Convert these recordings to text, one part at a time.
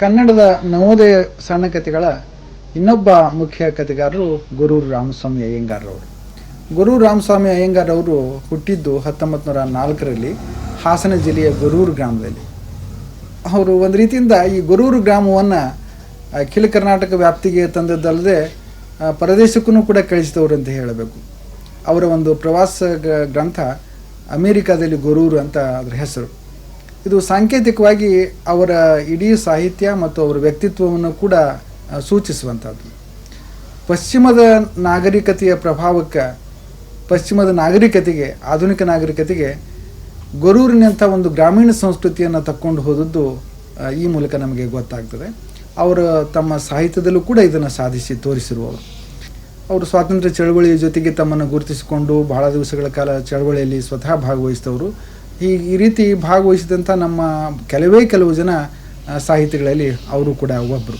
ಕನ್ನಡದ ನವೋದಯ ಸಣ್ಣ ಕಥೆಗಳ ಇನ್ನೊಬ್ಬ ಮುಖ್ಯ ಕಥೆಗಾರರು ಗೊರೂರು ರಾಮಸ್ವಾಮಿ ಅಯ್ಯಂಗಾರರವರು. ಗೊರೂರು ರಾಮಸ್ವಾಮಿ ಅಯ್ಯಂಗಾರವರು ಹುಟ್ಟಿದ್ದು 1904ರಲ್ಲಿ ಹಾಸನ ಜಿಲ್ಲೆಯ ಗೊರೂರು ಗ್ರಾಮದಲ್ಲಿ. ಅವರು ಒಂದು ರೀತಿಯಿಂದ ಈ ಗೊರೂರು ಗ್ರಾಮವನ್ನು ಅಖಿಲ ಕರ್ನಾಟಕ ವ್ಯಾಪ್ತಿಗೆ ತಂದದ್ದಲ್ಲದೆ ಪರದೇಶಕ್ಕೂ ಕೂಡ ಕಳಿಸಿದವರು ಅಂತ ಹೇಳಬೇಕು. ಅವರ ಒಂದು ಪ್ರವಾಸ ಗ್ರಂಥ ಅಮೇರಿಕಾದಲ್ಲಿ ಗೊರೂರು ಅಂತ ಅದರ ಹೆಸರು. ಇದು ಸಾಂಕೇತಿಕವಾಗಿ ಅವರ ಇಡೀ ಸಾಹಿತ್ಯ ಮತ್ತು ಅವರ ವ್ಯಕ್ತಿತ್ವವನ್ನು ಕೂಡ ಸೂಚಿಸುವಂಥದ್ದು. ಪಶ್ಚಿಮದ ನಾಗರಿಕತೆಯ ಪ್ರಭಾವಕ್ಕೆ, ಪಶ್ಚಿಮದ ನಾಗರಿಕತೆಗೆ, ಆಧುನಿಕ ನಾಗರಿಕತೆಗೆ ಗೊರೂರಿನಂಥ ಒಂದು ಗ್ರಾಮೀಣ ಸಂಸ್ಕೃತಿಯನ್ನು ತಕ್ಕೊಂಡು ಹೋದದ್ದು ಈ ಮೂಲಕ ನಮಗೆ ಗೊತ್ತಾಗ್ತದೆ. ಅವರು ತಮ್ಮ ಸಾಹಿತ್ಯದಲ್ಲೂ ಕೂಡ ಇದನ್ನು ಸಾಧಿಸಿ ತೋರಿಸಿರುವವರು. ಅವರು ಸ್ವಾತಂತ್ರ್ಯ ಚಳವಳಿಯ ಜೊತೆಗೆ ತಮ್ಮನ್ನು ಗುರುತಿಸಿಕೊಂಡು ಬಹಳ ದಿವಸಗಳ ಕಾಲ ಚಳವಳಿಯಲ್ಲಿ ಸ್ವತಃ ಭಾಗವಹಿಸಿದವರು. ಈ ರೀತಿ ಭಾಗವಹಿಸಿದಂಥ ನಮ್ಮ ಕೆಲವು ಜನ ಸಾಹಿತಿಗಳಲ್ಲಿ ಅವರು ಕೂಡ ಒಬ್ಬರು.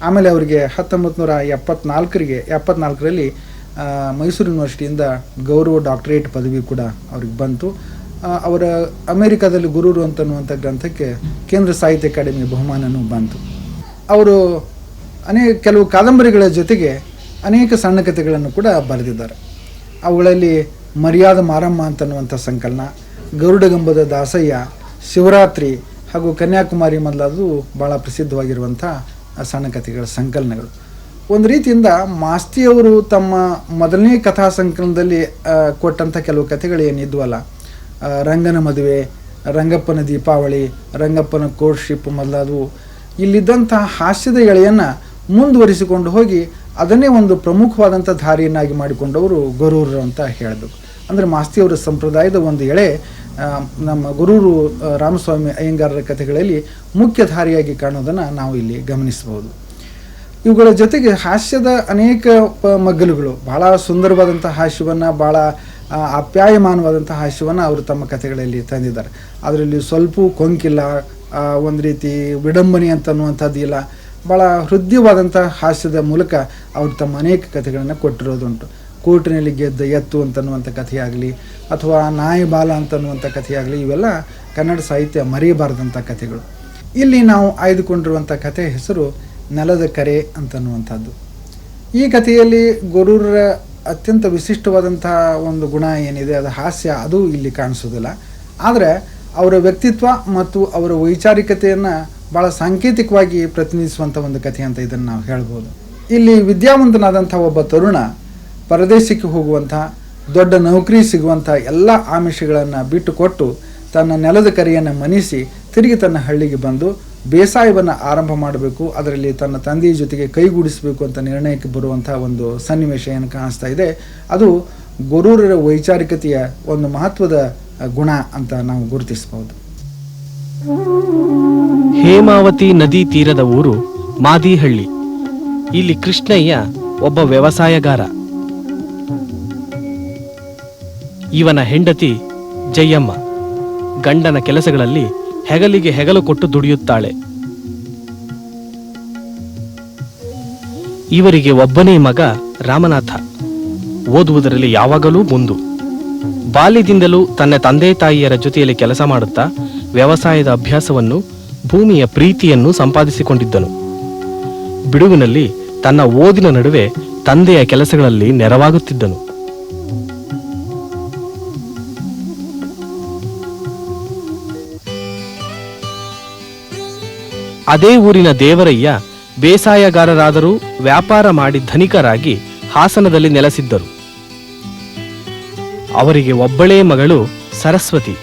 ಆಮೇಲೆ ಅವರಿಗೆ 1974ರಲ್ಲಿ ಮೈಸೂರು ಯೂನಿವರ್ಸಿಟಿಯಿಂದ ಗೌರವ ಡಾಕ್ಟರೇಟ್ ಪದವಿ ಕೂಡ ಅವ್ರಿಗೆ ಬಂತು. ಅವರ ಅಮೇರಿಕಾದಲ್ಲಿ ಗೊರೂರು ಅಂತನ್ನುವಂಥ ಗ್ರಂಥಕ್ಕೆ ಕೇಂದ್ರ ಸಾಹಿತ್ಯ ಅಕಾಡೆಮಿ ಬಹುಮಾನವೂ ಬಂತು. ಅವರು ಕೆಲವು ಕಾದಂಬರಿಗಳ ಜೊತೆಗೆ ಅನೇಕ ಸಣ್ಣ ಕಥೆಗಳನ್ನು ಕೂಡ ಬರೆದಿದ್ದಾರೆ. ಅವುಗಳಲ್ಲಿ ಮರ್ಯಾದ ಮಾರಮ್ಮ ಅಂತನ್ನುವಂಥ ಸಂಕಲನ, ಗರುಡಗಂಬದ ದಾಸಯ್ಯ, ಶಿವರಾತ್ರಿ ಹಾಗೂ ಕನ್ಯಾಕುಮಾರಿ ಮೊದಲಾದವು ಭಾಳ ಪ್ರಸಿದ್ಧವಾಗಿರುವಂಥ ಸಣ್ಣ ಕಥೆಗಳ ಸಂಕಲನಗಳು. ಒಂದು ರೀತಿಯಿಂದ ಮಾಸ್ತಿಯವರು ತಮ್ಮ ಮೊದಲನೇ ಕಥಾ ಸಂಕಲನದಲ್ಲಿ ಕೊಟ್ಟಂಥ ಕೆಲವು ಕಥೆಗಳು ಏನಿದ್ವಲ್ಲ, ರಂಗನ ಮದುವೆ, ರಂಗಪ್ಪನ ದೀಪಾವಳಿ, ರಂಗಪ್ಪನ ಕೋರ್ಟ್ಶಿಪ್ ಮೊದಲಾದವು, ಇಲ್ಲಿದ್ದಂಥ ಹಾಸ್ಯದ ಎಳೆಯನ್ನು ಮುಂದುವರಿಸಿಕೊಂಡು ಹೋಗಿ ಅದನ್ನೇ ಒಂದು ಪ್ರಮುಖವಾದಂಥ ದಾರಿಯನ್ನಾಗಿ ಮಾಡಿಕೊಂಡವರು ಗೊರೂರು ಅಂತ ಹೇಳಬೇಕು. ಅಂದರೆ ಮಾಸ್ತಿಯವರ ಸಂಪ್ರದಾಯದ ಒಂದು ಎಳೆ ನಮ್ಮ ಗೊರೂರು ರಾಮಸ್ವಾಮಿ ಅಯ್ಯಂಗಾರರ ಕಥೆಗಳಲ್ಲಿ ಮುಖ್ಯ ಧಾರಿಯಾಗಿ ಕಾಣೋದನ್ನು ನಾವು ಇಲ್ಲಿ ಗಮನಿಸಬಹುದು. ಇವುಗಳ ಜೊತೆಗೆ ಹಾಸ್ಯದ ಅನೇಕ ಮಗ್ಗಲುಗಳು, ಭಾಳ ಸುಂದರವಾದಂಥ ಹಾಸ್ಯವನ್ನು, ಭಾಳ ಆಪ್ಯಾಯಮಾನವಾದಂಥ ಹಾಸ್ಯವನ್ನು ಅವರು ತಮ್ಮ ಕಥೆಗಳಲ್ಲಿ ತಂದಿದ್ದಾರೆ. ಅದರಲ್ಲಿ ಸ್ವಲ್ಪ ಕೊಂಕಿಲ್ಲ, ಒಂದು ರೀತಿ ವಿಡಂಬನೆ ಅಂತನ್ನುವಂಥದ್ದು ಇಲ್ಲ. ಭಾಳ ಹೃದಯವಾದಂಥ ಹಾಸ್ಯದ ಮೂಲಕ ಅವರು ತಮ್ಮ ಅನೇಕ ಕಥೆಗಳನ್ನು ಕೊಟ್ಟಿರೋದುಂಟು. ಕೋರ್ಟಿನಲ್ಲಿ ಗೆದ್ದ ಎತ್ತು ಅಂತನ್ನುವಂಥ ಕಥೆಯಾಗಲಿ, ಅಥವಾ ನಾಯಿ ಬಾಲ ಅಂತನ್ನುವಂಥ ಕಥೆಯಾಗಲಿ, ಇವೆಲ್ಲ ಕನ್ನಡ ಸಾಹಿತ್ಯ ಮರೆಯಬಾರದಂಥ ಕಥೆಗಳು. ಇಲ್ಲಿ ನಾವು ಆಯ್ದುಕೊಂಡಿರುವಂಥ ಕಥೆ ಹೆಸರು ನೆಲದ ಕರೆ ಅಂತನ್ನುವಂಥದ್ದು. ಈ ಕಥೆಯಲ್ಲಿ ಗೊರೂರರ ಅತ್ಯಂತ ವಿಶಿಷ್ಟವಾದಂಥ ಒಂದು ಗುಣ ಏನಿದೆ, ಅದು ಹಾಸ್ಯ, ಅದು ಇಲ್ಲಿ ಕಾಣಿಸೋದಿಲ್ಲ. ಆದರೆ ಅವರ ವ್ಯಕ್ತಿತ್ವ ಮತ್ತು ಅವರ ವೈಚಾರಿಕತೆಯನ್ನು ಭಾಳ ಸಾಂಕೇತಿಕವಾಗಿ ಪ್ರತಿನಿಧಿಸುವಂಥ ಒಂದು ಕಥೆ ಅಂತ ಇದನ್ನು ನಾವು ಹೇಳ್ಬೋದು. ಇಲ್ಲಿ ವಿದ್ಯಾವಂತನಾದಂಥ ಒಬ್ಬ ತರುಣ ಪರದೇಶಕ್ಕೆ ಹೋಗುವಂಥ, ದೊಡ್ಡ ನೌಕರಿ ಸಿಗುವಂಥ ಎಲ್ಲ ಆಮಿಷಗಳನ್ನು ಬಿಟ್ಟುಕೊಟ್ಟು ತನ್ನ ನೆಲದ ಕರೆಯನ್ನು ಮನಿಸಿ ತಿರುಗಿ ತನ್ನ ಹಳ್ಳಿಗೆ ಬಂದು ಬೇಸಾಯವನ್ನು ಆರಂಭ ಮಾಡಬೇಕು, ಅದರಲ್ಲಿ ತನ್ನ ತಂದೆಯ ಜೊತೆಗೆ ಕೈಗೂಡಿಸಬೇಕು ಅಂತ ನಿರ್ಣಯಕ್ಕೆ ಬರುವಂಥ ಒಂದು ಸನ್ನಿವೇಶ ಏನು ಕಾಣಿಸ್ತಾ ಇದೆ, ಅದು ಗೊರೂರರ ವೈಚಾರಿಕತೆಯ ಒಂದು ಮಹತ್ವದ ಗುಣ ಅಂತ ನಾವು ಗುರುತಿಸಬಹುದು. ಹೇಮಾವತಿ ನದಿ ತೀರದ ಊರು ಮಾದಿಹಳ್ಳಿ. ಇಲ್ಲಿ ಕೃಷ್ಣಯ್ಯ ಒಬ್ಬ ವ್ಯವಸಾಯಗಾರ. ಇವನ ಹೆಂಡತಿ ಜಯಮ್ಮ ಗಂಡನ ಕೆಲಸಗಳಲ್ಲಿ ಹೆಗಲಿಗೆ ಹೆಗಲು ಕೊಟ್ಟು ದುಡಿಯುತ್ತಾಳೆ. ಇವರಿಗೆ ಒಬ್ಬನೇ ಮಗ ರಾಮನಾಥ. ಓದುವುದರಲ್ಲಿ ಯಾವಾಗಲೂ ಮುಂದು. ಬಾಲ್ಯದಿಂದಲೂ ತನ್ನ ತಂದೆ ತಾಯಿಯರ ಜೊತೆಯಲ್ಲಿ ಕೆಲಸ ಮಾಡುತ್ತಾ ವ್ಯವಸಾಯದ ಅಭ್ಯಾಸವನ್ನು, ಭೂಮಿಯ ಪ್ರೀತಿಯನ್ನು ಸಂಪಾದಿಸಿಕೊಂಡಿದ್ದನು. ಬಿಡುವಿನಲ್ಲಿ ತನ್ನ ಓದಿನ ನಡುವೆ ತಂದೆಯ ಕೆಲಸಗಳಲ್ಲಿ ನೆರವಾಗುತ್ತಿದ್ದನು. ಅದೇ ಊರಿನ ದೇವರಯ್ಯ ಬೇಸಾಯಗಾರರಾದರೂ ವ್ಯಾಪಾರ ಮಾಡಿ ಧನಿಕರಾಗಿ ಹಾಸನದಲ್ಲಿ ನೆಲೆಸಿದ್ದರು. ಅವರಿಗೆ ಒಬ್ಬಳೇ ಮಗಳು ಸರಸ್ವತಿ.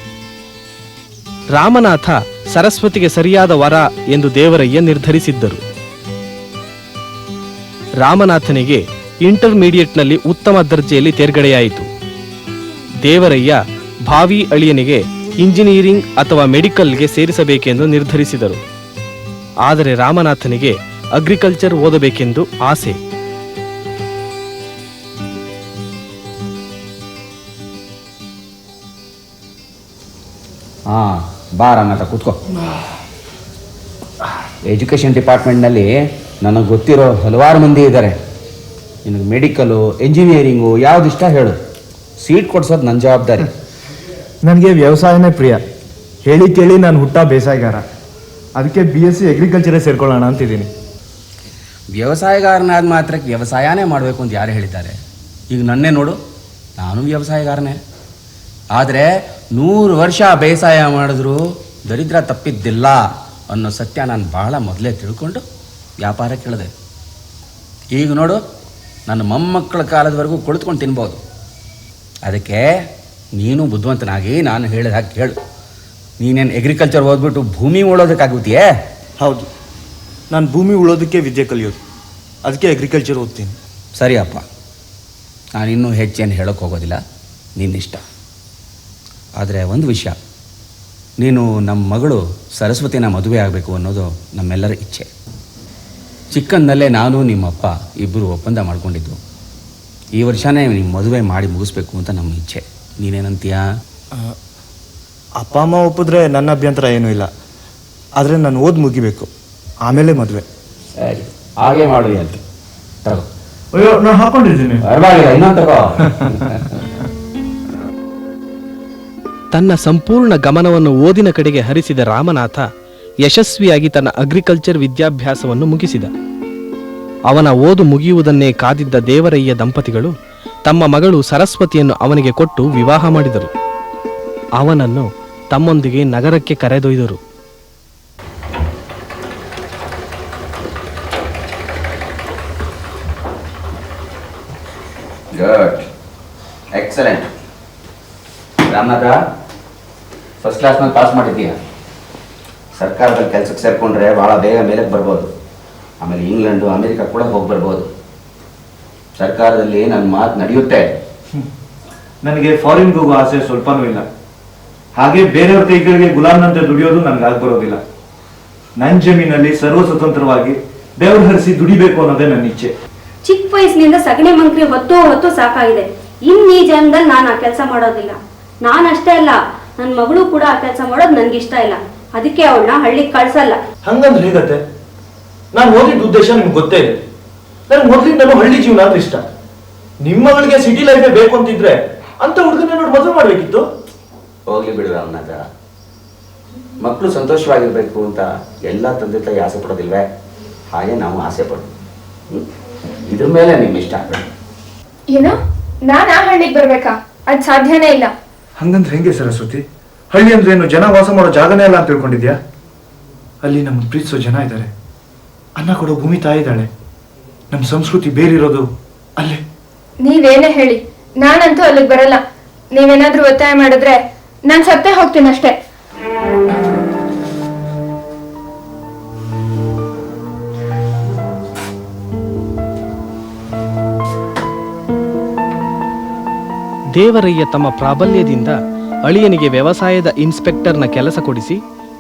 ರಾಮನಾಥ ಸರಸ್ವತಿಗೆ ಸರಿಯಾದ ವರ ಎಂದು ದೇವರಯ್ಯ ನಿರ್ಧರಿಸಿದ್ದರು. ರಾಮನಾಥನಿಗೆ ಇಂಟರ್ಮೀಡಿಯೇಟ್ನಲ್ಲಿ ಉತ್ತಮ ದರ್ಜೆಯಲ್ಲಿ ತೇರ್ಗಡೆಯಾಯಿತು. ದೇವರಯ್ಯ ಭಾವಿ ಅಳಿಯನಿಗೆ ಇಂಜಿನಿಯರಿಂಗ್ ಅಥವಾ ಮೆಡಿಕಲ್ಗೆ ಸೇರಿಸಬೇಕೆಂದು ನಿರ್ಧರಿಸಿದರು. ಆದರೆ ರಾಮನಾಥನಿಗೆ ಅಗ್ರಿಕಲ್ಚರ್ ಓದಬೇಕೆಂದು ಆಸೆ. ಬಾ ರಾಮನಾಥ, ಕೂತ್ಕೋ. ಎಜುಕೇಷನ್ ಡಿಪಾರ್ಟ್ಮೆಂಟ್ನಲ್ಲಿ ನನಗೆ ಗೊತ್ತಿರೋ ಹಲವಾರು ಮಂದಿ ಇದ್ದಾರೆ. ನಿನಗೆ ಮೆಡಿಕಲು, ಎಂಜಿನಿಯರಿಂಗು ಯಾವುದಿಷ್ಟ ಹೇಳು, ಸೀಟ್ ಕೊಡ್ಸೋದು ನನ್ನ ಜವಾಬ್ದಾರಿ. ನನಗೆ ವ್ಯವಸಾಯನೇ ಪ್ರಿಯ. ಹೇಳಿ ಕೇಳಿ ನಾನು ಹುಟ್ಟ ಬೇಸಾಯಗಾರ. ಅದಕ್ಕೆ BSc ಅಗ್ರಿಕಲ್ಚರೇ ಸೇರ್ಕೊಳ್ಳೋಣ ಅಂತಿದ್ದೀನಿ. ವ್ಯವಸಾಯಗಾರನಾದ ಮಾತ್ರಕ್ಕೆ ವ್ಯವಸಾಯನೇ ಮಾಡಬೇಕು ಅಂತ ಯಾರು ಹೇಳಿದ್ದಾರೆ? ಈಗ ನನ್ನೇ ನೋಡು, ನಾನು ವ್ಯವಸಾಯಗಾರನೇ. ಆದರೆ 100 ವರ್ಷ ಬೇಸಾಯ ಮಾಡಿದ್ರೂ ದರಿದ್ರ ತಪ್ಪಿದ್ದಿಲ್ಲ ಅನ್ನೋ ಸತ್ಯ ನಾನು ಬಹಳ ಮೊದಲೇ ತಿಳ್ಕೊಂಡು ವ್ಯಾಪಾರಕ್ಕೆ ಇಳಿದೆ. ಈಗ ನೋಡು, ನನ್ನ ಮೊಮ್ಮಕ್ಕಳ ಕಾಲದವರೆಗೂ ಕುಳಿತುಕೊಂಡು ತಿನ್ಬೋದು. ಅದಕ್ಕೆ ನೀನು ಬುದ್ಧಿವಂತನಾಗಿ ನಾನು ಹೇಳಿದ ಹಾಗೆ ಕೇಳು. ನೀನೇನು ಅಗ್ರಿಕಲ್ಚರ್ ಓದ್ಬಿಟ್ಟು ಭೂಮಿ ಉಳೋದಕ್ಕಾಗುತ್ತೆಯೇ? ಹೌದು, ನಾನು ಭೂಮಿ ಉಳೋದಕ್ಕೆ ವಿದ್ಯೆ ಕಲಿಯೋದು, ಅದಕ್ಕೆ ಅಗ್ರಿಕಲ್ಚರ್ ಓದ್ತೀನಿ. ಸರಿಯಪ್ಪ, ನಾನಿನ್ನೂ ಹೆಚ್ಚೇನು ಹೇಳೋಕ್ಕೆ ಹೋಗೋದಿಲ್ಲ, ನಿನ್ನಿಷ್ಟ. ಆದರೆ ಒಂದು ವಿಷಯ, ನೀನು ನಮ್ಮ ಮಗಳು ಸರಸ್ವತಿನ ಮದುವೆ ಆಗಬೇಕು ಅನ್ನೋದು ನಮ್ಮೆಲ್ಲರ ಇಚ್ಛೆ. ಚಿಕ್ಕಂದಲ್ಲೇ ನಾನು ನಿಮ್ಮಪ್ಪ ಇಬ್ಬರು ಒಪ್ಪಂದ ಮಾಡ್ಕೊಂಡಿದ್ದು ಈ ವರ್ಷನೇ ನಿಮ್ಮ ಮದುವೆ ಮಾಡಿ ಮುಗಿಸ್ಬೇಕು ಅಂತ ನಮ್ಮ ಇಚ್ಛೆ. ನೀನೇನಂತೀಯಾ? ಅಪ್ಪ ಅಮ್ಮ ಒಪ್ಪಿದ್ರೆ ನನ್ನ ಅಭ್ಯಂತರ ಏನೂ ಇಲ್ಲ. ಆದರೆ ನಾನು ಓದಿ ಮುಗಿಬೇಕು, ಆಮೇಲೆ ಮದುವೆ. ಸರಿ, ಹಾಗೆ ಮಾಡಿ ಅಂತ ತಗೋ. ಅಯ್ಯೋ, ನಾನು ಹಾಕೊಂಡಿದ್ದೀನಿ. ಪರವಾಗಿಲ್ಲ, ಇನ್ನೊಂದು ತಗೋ. ತನ್ನ ಸಂಪೂರ್ಣ ಗಮನವನ್ನು ಓದಿನ ಕಡೆಗೆ ಹರಿಸಿದ ರಾಮನಾಥ ಯಶಸ್ವಿಯಾಗಿ ತನ್ನ ಅಗ್ರಿಕಲ್ಚರ್ ವಿದ್ಯಾಭ್ಯಾಸವನ್ನು ಮುಗಿಸಿದ. ಅವನ ಓದು ಮುಗಿಯುವುದನ್ನೇ ಕಾದಿದ್ದ ದೇವರಯ್ಯ ದಂಪತಿಗಳು ತಮ್ಮ ಮಗಳು ಸರಸ್ವತಿಯನ್ನು ಅವನಿಗೆ ಕೊಟ್ಟು ವಿವಾಹ ಮಾಡಿದರು. ಅವನನ್ನು ತಮ್ಮೊಂದಿಗೆ ನಗರಕ್ಕೆ ಕರೆದೊಯ್ದರು. Good, excellent. ರಾಮನಾಥ, ಫಸ್ಟ್ ಕ್ಲಾಸ್ನಲ್ಲಿ ಪಾಸ್ ಮಾಡಿದ್ದೀಯ. ಸರ್ಕಾರದಲ್ಲಿ ಕೆಲಸಕ್ಕೆ ಸೇರಿಕೊಂಡ್ರೆ ಭಾಳ ಬೇಗ ಮೇಲಕ್ಕೆ ಬರ್ಬೋದು. ಆಮೇಲೆ ಇಂಗ್ಲೆಂಡು, ಅಮೇರಿಕಾ ಕೂಡ ಹೋಗಿ ಬರ್ಬೋದು. ಸರ್ಕಾರದಲ್ಲಿ ನನ್ನ ಮಾತು ನಡೆಯುತ್ತೆ. ನನಗೆ ಫಾರಿನ್ಗೆ ಹೋಗೋ ಆಸೆ ಸ್ವಲ್ಪನೂ ಇಲ್ಲ. ಹಾಗೆ ಬೇರೆಯವ್ರ ಕೈಗಳಿಗೆ ಗುಲಾಮ್ನಂತೆ ದುಡಿಯೋದು ನನಗೆ ಬರೋದಿಲ್ಲ. ನನ್ನ ಜಮೀನಲ್ಲಿ ಸರ್ವ ಸ್ವತಂತ್ರವಾಗಿ ಬೆವರು ಹರಿಸಿ ದುಡಿಬೇಕು ಅನ್ನೋದೇ ನನ್ನ ಇಚ್ಛೆ. ಚಿಕ್ಕ ವಯಸ್ಸಿನಿಂದ ಸಗಣಿ ಮಂಕ್ರಿ ಹೊತ್ತು ಸಾಕಾಗಿದೆ. ಇನ್ನು ಈ ಜನ್ಮದಲ್ಲಿ ನಾನು ಆ ಕೆಲಸ ಮಾಡೋದಿಲ್ಲ. ನಾನಷ್ಟೇ ಅಲ್ಲ, ನನ್ನ ಮಗಳು ಕೂಡ ಆ ಕೆಲಸ ಮಾಡೋದು ನನ್ಗೆ ಇಷ್ಟ ಇಲ್ಲ. ಅದಕ್ಕೆ ಅವಳನ್ನ ಹಳ್ಳಿಗೆ ಕಳ್ಸಲ್ಲ. ಹಂಗಂದ್ರೆ ಹೇಗತ್ತೆ? ನಾನು ಓದಿದ ಉದ್ದೇಶ ನಿಮ್ಗೆ ಗೊತ್ತೇ ಇದೆ. ನನಗೆ ಮೊದಲಿಂದಲೂ ಹಳ್ಳಿ ಜೀವನ ಅಂದ್ರೆ ಇಷ್ಟ. ನಿಮ್ಮ ಮಗಳಿಗೆ ಸಿಟಿ ಲೈಫೇ ಬೇಕು ಅಂತಿದ್ರೆ ಅಂತ ಹುಡುಗನ ನೋಡಿ ಮದುವೆ ಮಾಡ್ಬೇಕಿತ್ತು. ಹೋಗ್ಲಿ ಬಿಡು ರಾಮನಾಥ, ಮಕ್ಕಳು ಸಂತೋಷವಾಗಿರ್ಬೇಕು ಅಂತ ಎಲ್ಲ ತಂದೆ ತಾಯಿ ಆಸೆ ಪಡೋದಿಲ್ವೇ? ಹಾಗೆ ನಾವು ಆಸೆ ಪಡೋದು. ಇದ್ರ ಮೇಲೆ ನಿಮ್ ಇಷ್ಟ. ಏನೋ ನಾನು ಆ ಹಳ್ಳಿಗೆ ಬರ್ಬೇಕಾ? ಅದ್ ಸಾಧ್ಯನೇ ಇಲ್ಲ. ಹಂಗಂದ್ರೆ ಹೆಂಗೆ ಸರಸ್ವತಿ? ಹಳ್ಳಿ ಅಂದ್ರೆ ಏನು, ಜನ ವಾಸ ಮಾಡೋ ಜಾಗನೇ ಅಲ್ಲ ಅಂತ ತಿಳ್ಕೊಂಡಿದ್ಯಾ? ಅಲ್ಲಿ ನಮ್ಮ ಪ್ರೀತಿಸೋ ಜನ ಇದ್ದಾರೆ, ಅನ್ನ ಕೊಡೋ ಭೂಮಿ ತಾಯಿ ಇದ್ದಾಳೆ. ನಮ್ಮ ಸಂಸ್ಕೃತಿ ಬೇರಿರೋದು ಅಲ್ಲೇ. ನೀವೇನೇ ಹೇಳಿ, ನಾನಂತೂ ಅಲ್ಲಿಗೆ ಬರಲ್ಲ. ನೀವೇನಾದ್ರೂ ಒತ್ತಾಯ ಮಾಡಿದ್ರೆ ನಾನು ಸತ್ತೇ ಹೋಗ್ತೀನಿ ಅಷ್ಟೇ. ದೇವರಯ್ಯ ತಮ್ಮ ಪ್ರಾಬಲ್ಯದಿಂದ ಅಳಿಯನಿಗೆ ವ್ಯವಸಾಯದ ಇನ್ಸ್ಪೆಕ್ಟರ್ನ ಕೆಲಸ ಕೊಡಿಸಿ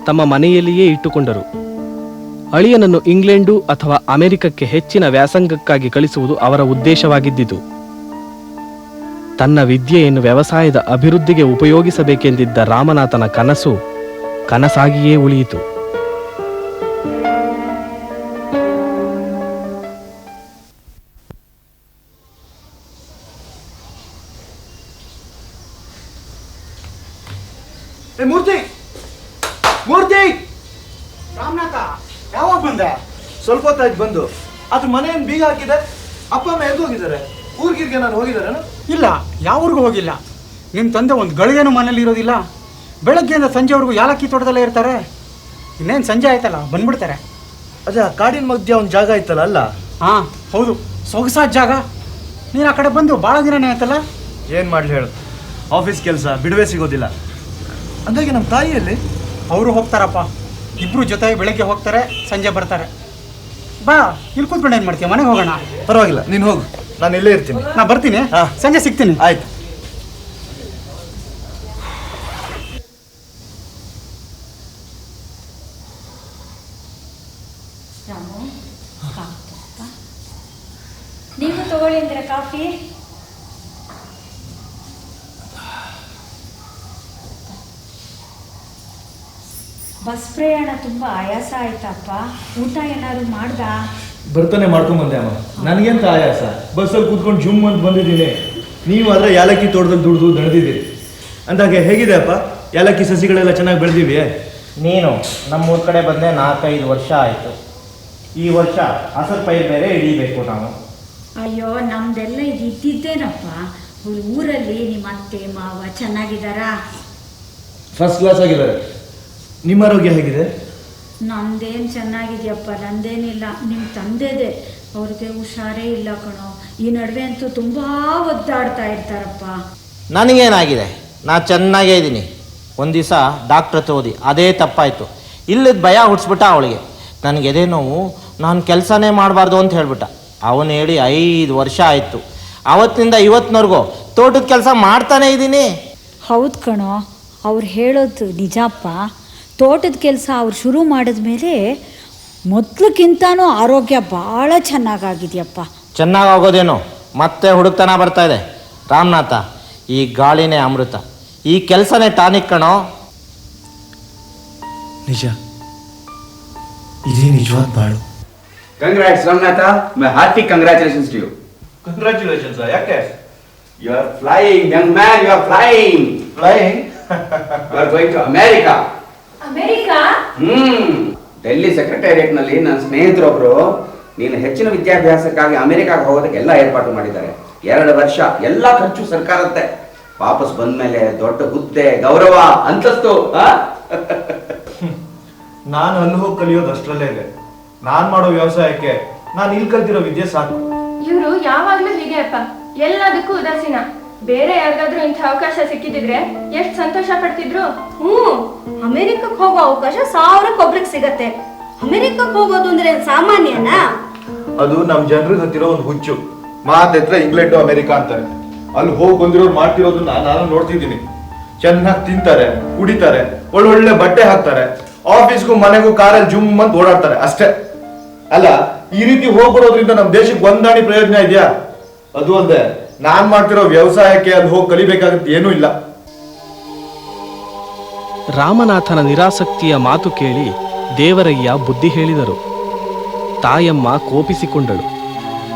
ತಮ್ಮ ಮನೆಯಲ್ಲಿಯೇ ಇಟ್ಟುಕೊಂಡರು. ಅಳಿಯನನ್ನು ಇಂಗ್ಲೆಂಡು ಅಥವಾ ಅಮೆರಿಕಕ್ಕೆ ಹೆಚ್ಚಿನ ವ್ಯಾಸಂಗಕ್ಕಾಗಿ ಕಳಿಸುವುದು ಅವರ ಉದ್ದೇಶವಾಗಿದ್ದಿತು. ತನ್ನ ವಿದ್ಯೆಯನ್ನು ವ್ಯವಸಾಯದ ಅಭಿವೃದ್ಧಿಗೆ ಉಪಯೋಗಿಸಬೇಕೆಂದಿದ್ದ ರಾಮನಾಥನ ಕನಸು ಕನಸಾಗಿಯೇ ಉಳಿಯಿತು. ಮೂರ್ತಿ, ಮೂರ್ತಿ! ರಾಮನಾಥ, ಯಾವಾಗ ಬಂದೆ? ಸ್ವಲ್ಪ ಹೊತ್ತಾಯ್ತು ಬಂದು. ಅದ್ರ ಮನೆಯನ್ನು ಬೀಗ ಹಾಕಿದೆ. ಅಪ್ಪ ಅಮ್ಮ ಎದ್ದು ಹೋಗಿದ್ದಾರೆ. ಊರ್ಗಿರ್ಗೆ ನಾನು ಹೋಗಿದ್ದಾರೆ. ಇಲ್ಲ, ಯಾವ್ರಿಗೂ ಹೋಗಿಲ್ಲ. ನಿಮ್ಮ ತಂದೆ ಒಂದು ಗಳಿಗೆನೂ ಮನೇಲಿ ಇರೋದಿಲ್ಲ. ಬೆಳಗ್ಗೆಯಿಂದ ಸಂಜೆವರೆಗೂ ಯಾಲಕ್ಕಿ ತೋಟದಲ್ಲೇ ಇರ್ತಾರೆ. ಇನ್ನೇನು ಸಂಜೆ ಆಯ್ತಲ್ಲ, ಬಂದ್ಬಿಡ್ತಾರೆ. ಅದೇ ಆ ಕಾಡಿನ ಮಧ್ಯ ಒಂದು ಜಾಗ ಇತ್ತಲ್ಲ ಅಲ್ಲ? ಹಾಂ ಹೌದು, ಸೊಗಸಾದ ಜಾಗ. ನೀನು ಆ ಕಡೆ ಬಂದು ಭಾಳ ದಿನನೇ ಆಯ್ತಲ್ಲ. ಏನು ಮಾಡಲಿ ಹೇಳು, ಆಫೀಸ್ ಕೆಲಸ ಬಿಡುವೆ ಸಿಗೋದಿಲ್ಲ. ಅಂದಾಗೆ ನಮ್ಮ ತಾಯಿಯಲ್ಲಿ ಅವರು ಹೋಗ್ತಾರಪ್ಪ. ಇಬ್ಬರು ಜೊತೆಗೆ ಬೆಳಗ್ಗೆ ಹೋಗ್ತಾರೆ, ಸಂಜೆ ಬರ್ತಾರೆ. ಬಾ, ಇಲ್ಲಿ ಕೂತ್ಕೊಂಡು ಏನು ಮಾಡ್ತೀಯ? ಮನೆಗೆ ಹೋಗೋಣ. ಪರವಾಗಿಲ್ಲ, ನೀನು ಹೋಗು, ನಾನು ಇಲ್ಲೇ ಇರ್ತೀನಿ. ನಾ ಬರ್ತೀನಿ, ಸಂಜೆ ಸಿಗ್ತೀನಿ. ಆಯ್ತು. ನೀವು ತಗೊಳ್ಳಿ ಅಂದ್ರೆ ಕಾಫಿ. ಬಸ್ ಪ್ರಯಾಣ ತುಂಬಾ ಆಯಾಸ ಆಯ್ತಪ್ಪ. ಊಟ ಏನಾದ್ರು ಮಾಡ್ದ? ಬರ್ತಾನೆ ಮಾಡ್ಕೊಂಬಂದೆ ಅಮ್ಮ. ನನಗೆಂತ ಆಯಾಸ, ಬಸ್ಸಲ್ಲಿ ಕೂತ್ಕೊಂಡು ಜುಮ್ ಅಂತ ಬಂದಿದ್ದೀನಿ. ನೀವು ಆದರೆ ಯಾಲಕ್ಕಿ ತೋಟದಲ್ಲಿ ದುಡ್ದು ದಣದಿದ್ದೀರಿ. ಅಂದಾಗೆ ಹೇಗಿದೆ ಅಪ್ಪ? ಯಾಲಕ್ಕಿ ಸಸಿಗಳೆಲ್ಲ ಚೆನ್ನಾಗಿ ಬೆಳೆದಿವೆ? ನೀನು ನಮ್ಮೂರ ಕಡೆ ಬಂದೆ 4-5 ವರ್ಷ ಆಯಿತು. ಈ ವರ್ಷ ಹಸರು ಪೈರು ಬೇರೆ ಹಿಡಿಬೇಕು ನಾವು. ಅಯ್ಯೋ ನಮ್ದೆಲ್ಲ ಇದು ಇದ್ದಿದ್ದೇನಪ್ಪ. ಊರಲ್ಲಿ ನಿಮ್ಮ ಅತ್ತೆ ಮಾವ ಚೆನ್ನಾಗಿದ್ದಾರಾ? ಫಸ್ಟ್ ಕ್ಲಾಸ್ ಆಗಿದ್ದಾರೆ. ನಿಮ್ಮ ಆರೋಗ್ಯ ಹೇಗಿದೆ? ನಮ್ದೇನು ಚೆನ್ನಾಗಿದೆಯಪ್ಪ, ನಂದೇನಿಲ್ಲ. ನಿಮ್ಮ ತಂದೆದೆ, ಅವ್ರಿಗೆ ಹುಷಾರೇ ಇಲ್ಲ ಕಣೋ. ಈ ನಡುವೆ ಅಂತೂ ತುಂಬ ಒದ್ದಾಡ್ತಾ ಇರ್ತಾರಪ್ಪ. ನನಗೇನಾಗಿದೆ? ನಾ ಚೆನ್ನಾಗೇ ಇದ್ದೀನಿ. ಒಂದು ದಿವಸ ಡಾಕ್ಟ್ರ್ ಹತ್ರ ಓದಿ ಅದೇ ತಪ್ಪಾಯಿತು. ಇಲ್ಲದ ಭಯ ಹುಡ್ಸ್ಬಿಟ್ಟ ಅವಳಿಗೆ. ನನಗೆ ಎದೆ ನೋವು, ನಾನು ಕೆಲಸನೇ ಮಾಡಬಾರ್ದು ಅಂತ ಹೇಳ್ಬಿಟ್ಟ. ಅವನು ಹೇಳಿ 5 ವರ್ಷ ಆಯಿತು. ಅವತ್ತಿನಿಂದ ಇವತ್ತಿನವರೆಗೂ ತೋಟದ ಕೆಲಸ ಮಾಡ್ತಾನೇ ಇದ್ದೀನಿ. ಹೌದು ಕಣೋ, ಅವ್ರು ಹೇಳೋದು ನಿಜಪ್ಪ. ತೋಟದ ಕೆಲಸ ಅವ್ರು ಶುರು ಮಾಡಿದ್ಮೇಲೆ ಮೊದಲಕ್ಕಿಂತನೂ ಆರೋಗ್ಯ ಭಾಳ ಚೆನ್ನಾಗಾಗಿದೆಯಪ್ಪ. ಚೆನ್ನಾಗಾಗೋದೇನೋ, ಮತ್ತೆ ಹುಡುಕ್ತನ ಬರ್ತಾ ಇದೆ. ರಾಮನಾಥ, ಈ ಗಾಳಿನೇ ಅಮೃತ, ಈ ಕೆಲಸನೇ ಟಾನಿಕ್ ಕಣೋ. ನಿಜ, ಇದೇ ನಿಜವಾದ ಬಾಳು. Congrats Ramanatha, my hearty congratulations to you. Congratulations. ಯಾಕೆ? You are flying young man, you are flying. Flying? You are going to America. America? Delhi secretariat ನಲ್ಲಿ ನನ್ನ ಸ್ನೇಹಿತರೊಬ್ರು ನೀನು ಹೆಚ್ಚಿನ ವಿದ್ಯಾಭ್ಯಾಸಕ್ಕಾಗಿ ಅಮೆರಿಕಾಗೆ ಹೋಗೋದಕ್ಕೆ ಎಲ್ಲ ಏರ್ಪಾಟು ಮಾಡಿದ್ದಾರೆ. 2 ವರ್ಷ ಎಲ್ಲ ಖರ್ಚು ಸರ್ಕಾರದ್ದೇ. ವಾಪಸ್ ಬಂದ್ಮೇಲೆ ದೊಡ್ಡ ಹುದ್ದೆ, ಗೌರವ, ಅಂತಸ್ತು. ನಾನು ಅಲ್ಲಿ ಹೋಗಿ ಕಲಿಯೋದು ಅಷ್ಟರಲ್ಲೇ ಇದೆ. ನಾನ್ ಮಾಡೋ ವ್ಯವಸಾಯಕ್ಕೆ ನಾನು ಇಲ್ಲಿ ಕಲ್ತಿರೋ ವಿದ್ಯೆ ಸಾಕು. ಇವರು ಯಾವಾಗ್ಲೂ ಹೀಗೆ ಅಪ್ಪ, ಎಲ್ಲದಕ್ಕೂ ಉದಾಸೀನ. ಬೇರೆ ಯಾರಿಗಾದ್ರೂ ಇಂಥ ಅವಕಾಶ ಸಿಕ್ಕಿದ್ರೆ ಎಷ್ಟು ಸಂತೋಷ ಪಡ್ತಿದ್ರು. ಅಮೆರಿಕಕ್ಕೆ ಹೋಗೋ ಅವಕಾಶ 1000 ಸಿಗತ್ತೆ. ಅಮೆರಿಕಕ್ಕೆ ಹೋಗೋದು ಅಂದ್ರೆ ಸಾಮಾನ್ಯನಾ? ಅದು ನಮ್ ಜನರಿಗೆ ಹತ್ತಿರೋ ಒಂದು ಹುಚ್ಚು. ಮಾತ್ರ ಇಂಗ್ಲೆಂಡ್ ಅಮೆರಿಕ ಅಂತಾರೆ. ಅಲ್ಲಿ ಹೋಗಿ ಬಂದಿರೋರು ಮಾಡ್ತಿರೋದನ್ನ ನಾನು ನೋಡ್ತಿದ್ದೀನಿ. ಚೆನ್ನಾಗಿ ತಿಂತಾರೆ, ಕುಡಿತಾರೆ, ಒಳ್ಳೊಳ್ಳೆ ಬಟ್ಟೆ ಹಾಕ್ತಾರೆ, ಆಫೀಸ್ಗೂ ಮನೆಗೂ ಕಾರಲ್ಲಿ ಜುಮ್ ಅಂತ ಓಡಾಡ್ತಾರೆ ಅಷ್ಟೇ. ಅಲ್ಲ, ಈ ರೀತಿ ಹೋಗ್ಬರೋದ್ರಿಂದ ನಮ್ ದೇಶಕ್ಕೆ ಒಂದಾಣಿ ಪ್ರಯೋಜನ ಇದೆಯಾ? ಅದು ಅಲ್ಲದೆ ನಾನ್ ಮಾಡ್ತಿರೋ ವ್ಯವಸಾಯಕ್ಕೆ ಅಲ್ಲಿ ಹೋಗಿ ಕಲಿಬೇಕಾಗತ್ತೆ ಏನೂ ಇಲ್ಲ. ರಾಮನಾಥನ ನಿರಾಸಕ್ತಿಯ ಮಾತು ಕೇಳಿ ದೇವರಯ್ಯ ಬುದ್ಧಿ ಹೇಳಿದರು. ತಾಯಮ್ಮ ಕೋಪಿಸಿಕೊಂಡಳು.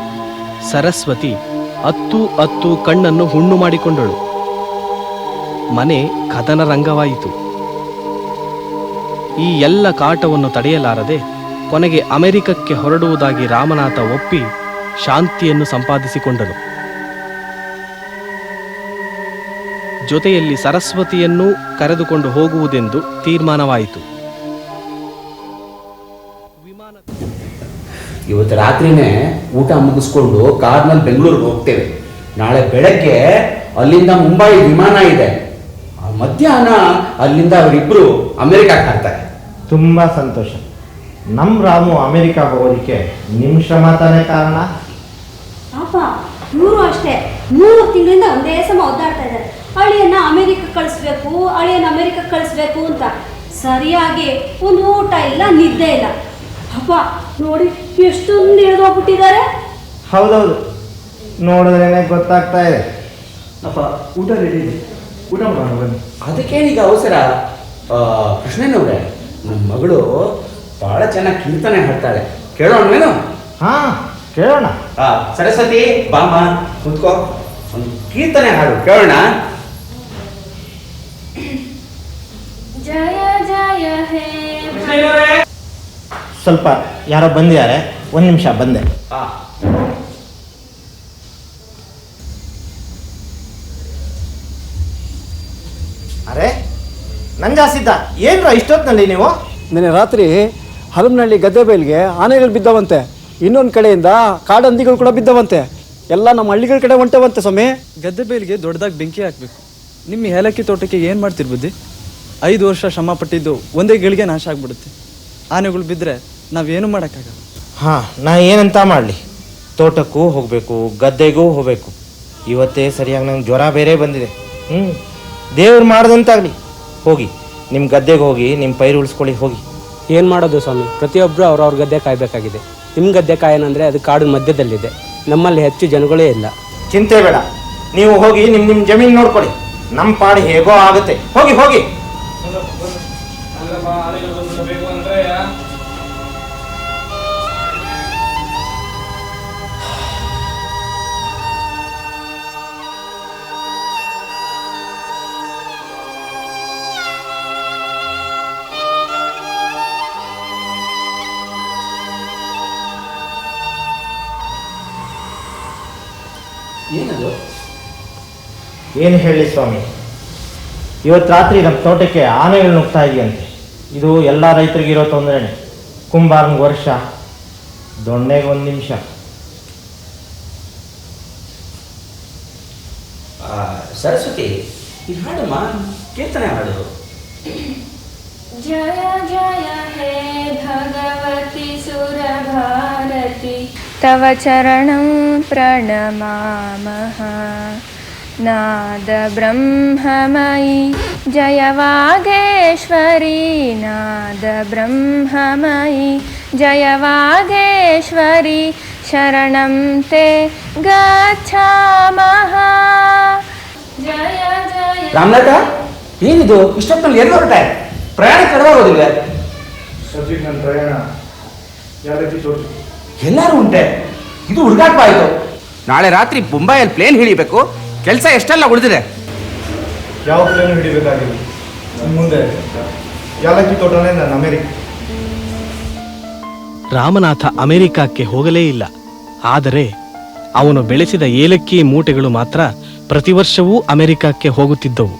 ಸರಸ್ವತಿ ಅತ್ತು ಕಣ್ಣನ್ನು ಹುಣ್ಣು ಮಾಡಿಕೊಂಡಳು. ಮನೆ ಕದನ ರಂಗವಾಯಿತು. ಈ ಎಲ್ಲ ಕಾಟವನ್ನು ತಡೆಯಲಾರದೆ ಕೊನೆಗೆ ಅಮೆರಿಕಕ್ಕೆ ಹೊರಡುವುದಾಗಿ ರಾಮನಾಥ ಒಪ್ಪಿ ಶಾಂತಿಯನ್ನು ಸಂಪಾದಿಸಿಕೊಂಡನು. ಜೊತೆಯಲ್ಲಿ ಸರಸ್ವತಿಯನ್ನೂ ಕರೆದುಕೊಂಡು ಹೋಗುವುದೆಂದು ತೀರ್ಮಾನವಾಯಿತು. ಇವತ್ತು ರಾತ್ರಿನೇ ಊಟ ಮುಗಿಸ್ಕೊಂಡು ಕಾರ್ನಲ್ಲಿ ಬೆಂಗಳೂರಿಗೆ ಹೋಗ್ತೇವೆ. ನಾಳೆ ಬೆಳಗ್ಗೆ ಅಲ್ಲಿಂದ ಮುಂಬೈ ವಿಮಾನ ಇದೆ. ಮಧ್ಯಾಹ್ನ ಅಲ್ಲಿಂದ ಅವರಿಬ್ಬರು ಅಮೆರಿಕಕ್ಕೆ ಹಾಕ್ತಾರೆ. ತುಂಬ ಸಂತೋಷ. ನಮ್ಮ ರಾಮು ಅಮೆರಿಕ ಹೋಗೋದಕ್ಕೆ ನಿಮ್ಮ ಶ್ರಮ ತಾನೇ ಕಾರಣ. ಪಾಪ ಇವರು ಅಷ್ಟೇ 3 ತಿಂಗಳಿಂದ ಒಂದೇ ಸಮ ಒದ್ದಾಡ್ತಾ ಇದ್ದಾರೆ. ಅಳಿಯನ್ನ ಅಮೆರಿಕಕ್ಕೆ ಕಳಿಸ್ಬೇಕು, ಅಳಿಯನ್ನ ಅಮೆರಿಕಕ್ಕೆ ಕಳಿಸ್ಬೇಕು ಅಂತ. ಸರಿಯಾಗಿ ಒಂದು ಊಟ ಇಲ್ಲ, ನಿದ್ದೆ ಇಲ್ಲ. ಪಾಪ ನೋಡಿ ಎಷ್ಟೊಂದು ಹಿಡಿದೋಗ್ಬಿಟ್ಟಿದ್ದಾರೆ. ಹೌದೌದು, ನೋಡಿದ್ರೇನೆ ಗೊತ್ತಾಗ್ತಾ ಇದೆ. ಅಪ್ಪ, ಊಟ ರೆಡಿ ಇದೆ, ಊಟ ಮಾಡೋಣ ಬನ್ನಿ. ಅದಕ್ಕೇನೀಗ ಅವಸರ? ಕೃಷ್ಣನವ್ರೆ, ನನ್ನ ಮಗಳು ಬಹಳ ಚೆನ್ನಾಗಿ ಕೀರ್ತನೆ ಹಾಡ್ತಾಳೆ, ಕೇಳೋಣವೇನು? ಹಾ, ಕೇಳೋಣ. ಸರಸ್ವತಿ, ಬಾಮ್ಮ ಕುತ್ಕೋ, ಒಂದು ಕೀರ್ತನೆ ಹಾಡು ಕೇಳೋಣ. ಜಯ ಜಯ ಹೇ. ಸ್ವಲ್ಪ ಯಾರೋ ಬಂದಿದ್ದಾರೆ, 1 ನಿಮಿಷ ಬಂದೆ. ಅರೆ ನಂಜಾಸಿದ್ದ, ಏನ್ರ ಇಷ್ಟೊತ್ತಿನಲ್ಲಿ ನೀವು? ನಿನ್ನೆ ರಾತ್ರಿ ಹಲಮನಹಳ್ಳಿ ಗದ್ದೆ ಬೈಲ್ಗೆ ಆನೆಗಳು ಬಿದ್ದವಂತೆ. ಇನ್ನೊಂದು ಕಡೆಯಿಂದ ಕಾಡಂದಿಗಳು ಕೂಡ ಬಿದ್ದವಂತೆ. ಎಲ್ಲ ನಮ್ಮ ಹಳ್ಳಿಗಳ ಕಡೆ ಹೊಂಟವಂತೆ ಸ್ವಾಮಿ. ಗದ್ದೆ ಬೈಲ್ಗೆ ದೊಡ್ಡದಾಗಿ ಬೆಂಕಿ ಹಾಕಬೇಕು. ನಿಮ್ಮ ಏಲಕ್ಕಿ ತೋಟಕ್ಕೆ ಏನು ಮಾಡ್ತಿರ್ ಬುದ್ಧಿ? 5 ವರ್ಷ ಶ್ರಮ ಪಟ್ಟಿದ್ದು ಒಂದೇ ಗಳಿಗೆ ನಾಶ ಆಗ್ಬಿಡುತ್ತೆ. ಆನೆಗಳು ಬಿದ್ದರೆ ನಾವೇನು ಮಾಡೋಕ್ಕಾಗಲ್ಲ. ಹಾಂ, ನಾ ಏನಂತ ಮಾಡಲಿ? ತೋಟಕ್ಕೂ ಹೋಗಬೇಕು, ಗದ್ದೆಗೂ ಹೋಗಬೇಕು. ಇವತ್ತೇ ಸರಿಯಾಗಿ ನಂಗೆ ಜ್ವರ ಬೇರೆ ಬಂದಿದೆ. ದೇವ್ರು ಮಾಡ್ದಂತಾಗಲಿ. ಹೋಗಿ ನಿಮ್ಮ ಗದ್ದೆಗೆ ಹೋಗಿ ನಿಮ್ಮ ಪೈರು ಉಳಿಸ್ಕೊಳ್ಳಿ, ಹೋಗಿ. ಏನು ಮಾಡೋದು ಸ್ವಾಮಿ, ಪ್ರತಿಯೊಬ್ಬರು ಅವ್ರವ್ರ ಗದ್ದೆ ಕಾಯಬೇಕಾಗಿದೆ. ನಿಮ್ಮ ಗದ್ದೆ ಕಾಯನಂದರೆ ಅದು ಕಾಡು ಮಧ್ಯದಲ್ಲಿದೆ, ನಮ್ಮಲ್ಲಿ ಹೆಚ್ಚು ಜನಗಳೇ ಇಲ್ಲ. ಚಿಂತೆ ಬೇಡ, ನೀವು ಹೋಗಿ ನಿಮ್ಮ ಜಮೀನು ನೋಡ್ಕೊಳ್ಳಿ. ನಮ್ಮ ಪಾಡಿ ಹೇಗೋ ಆಗುತ್ತೆ. ಹೋಗಿ ಹೋಗಿ. ಏನು ಹೇಳಿ ಸ್ವಾಮಿ, ಇವತ್ತು ರಾತ್ರಿ ನಮ್ಮ ತೋಟಕ್ಕೆ ಆನೆಗಳು ನುಗ್ತಾ ಇದೆಯಂತೆ. ಇದು ಎಲ್ಲ ರೈತರಿಗಿರೋ ತೊಂದರೆನೆ. ಕುಂಬಾರನಿಗೆ ವರ್ಷ, ದೊಣ್ಣೆಗೆ 1 ನಿಮಿಷ. ಸರಸ್ವತಿ, ಇದು ಹಾಡಮ್ಮ, ಕೀರ್ತನೆ ಹಾಡು. ಜಯ ಜಯ ಹೇ ಭಗವತಿ ಸುರಭಾರತಿ ತವ ಚರಣಂ ಪ್ರಣಮಾಮಃ. ನಾದ ಬ್ರಹ್ಮಮಯಿ ಜಯ ವಾಗೇಶ್ವರಿ, ನಾದ ಬ್ರಹ್ಮಮಯಿ ಜಯ ವಾಗೇಶ್ವರಿ, ಶರಣಂ ತೇ ಗಚ್ಛಾಮಃ. ಜಯ ಜಯ. ರಾಮನಾಥ, ಏನಿದು ಇಷ್ಟೊತ್ತಲ್ಲಿ ಎಲ್ಲಿ ಹೊರಟೆ? ಪ್ರಯಾಣ ಕಡಿಮೆ ಸಬ್ಜೆಕ್ಟ್ ನನ್ನ ಪ್ರಯಾಣ ಯಾವತ್ತಿ ತೋರಿಸು. ಎಲ್ಲರೂ ಉಂಟೆ, ಇದು ಹುಡುಗಾಟ ಆಯಿತು. ನಾಳೆ ರಾತ್ರಿ ಬೊಂಬಾಯಲ್ಲಿ ಪ್ಲೇನ್ ಹಿಡಿಬೇಕು. ಕೆಲಸ ಎಷ್ಟೆಲ್ಲ ಉಳಿದಿದೆ. ಯಾವ ಪ್ಲೇನ್ ಹಿಡಿಬೇಕಾಗಿಲ್ಲ. ನನ್ನ ಮುಂದೆ ಯಾಲಕ್ಕಿ ತೋಟನೇ ನನ್ನ ಅಮೆರಿಕ. ರಾಮನಾಥ ಅಮೆರಿಕಕ್ಕೆ ಹೋಗಲೇ ಇಲ್ಲ. ಆದರೆ ಅವನು ಬೆಳೆಸಿದ ಏಲಕ್ಕಿ ಮೂಟೆಗಳು ಮಾತ್ರ ಪ್ರತಿ ವರ್ಷವೂ ಅಮೆರಿಕಕ್ಕೆ ಹೋಗುತ್ತಿದ್ದವು.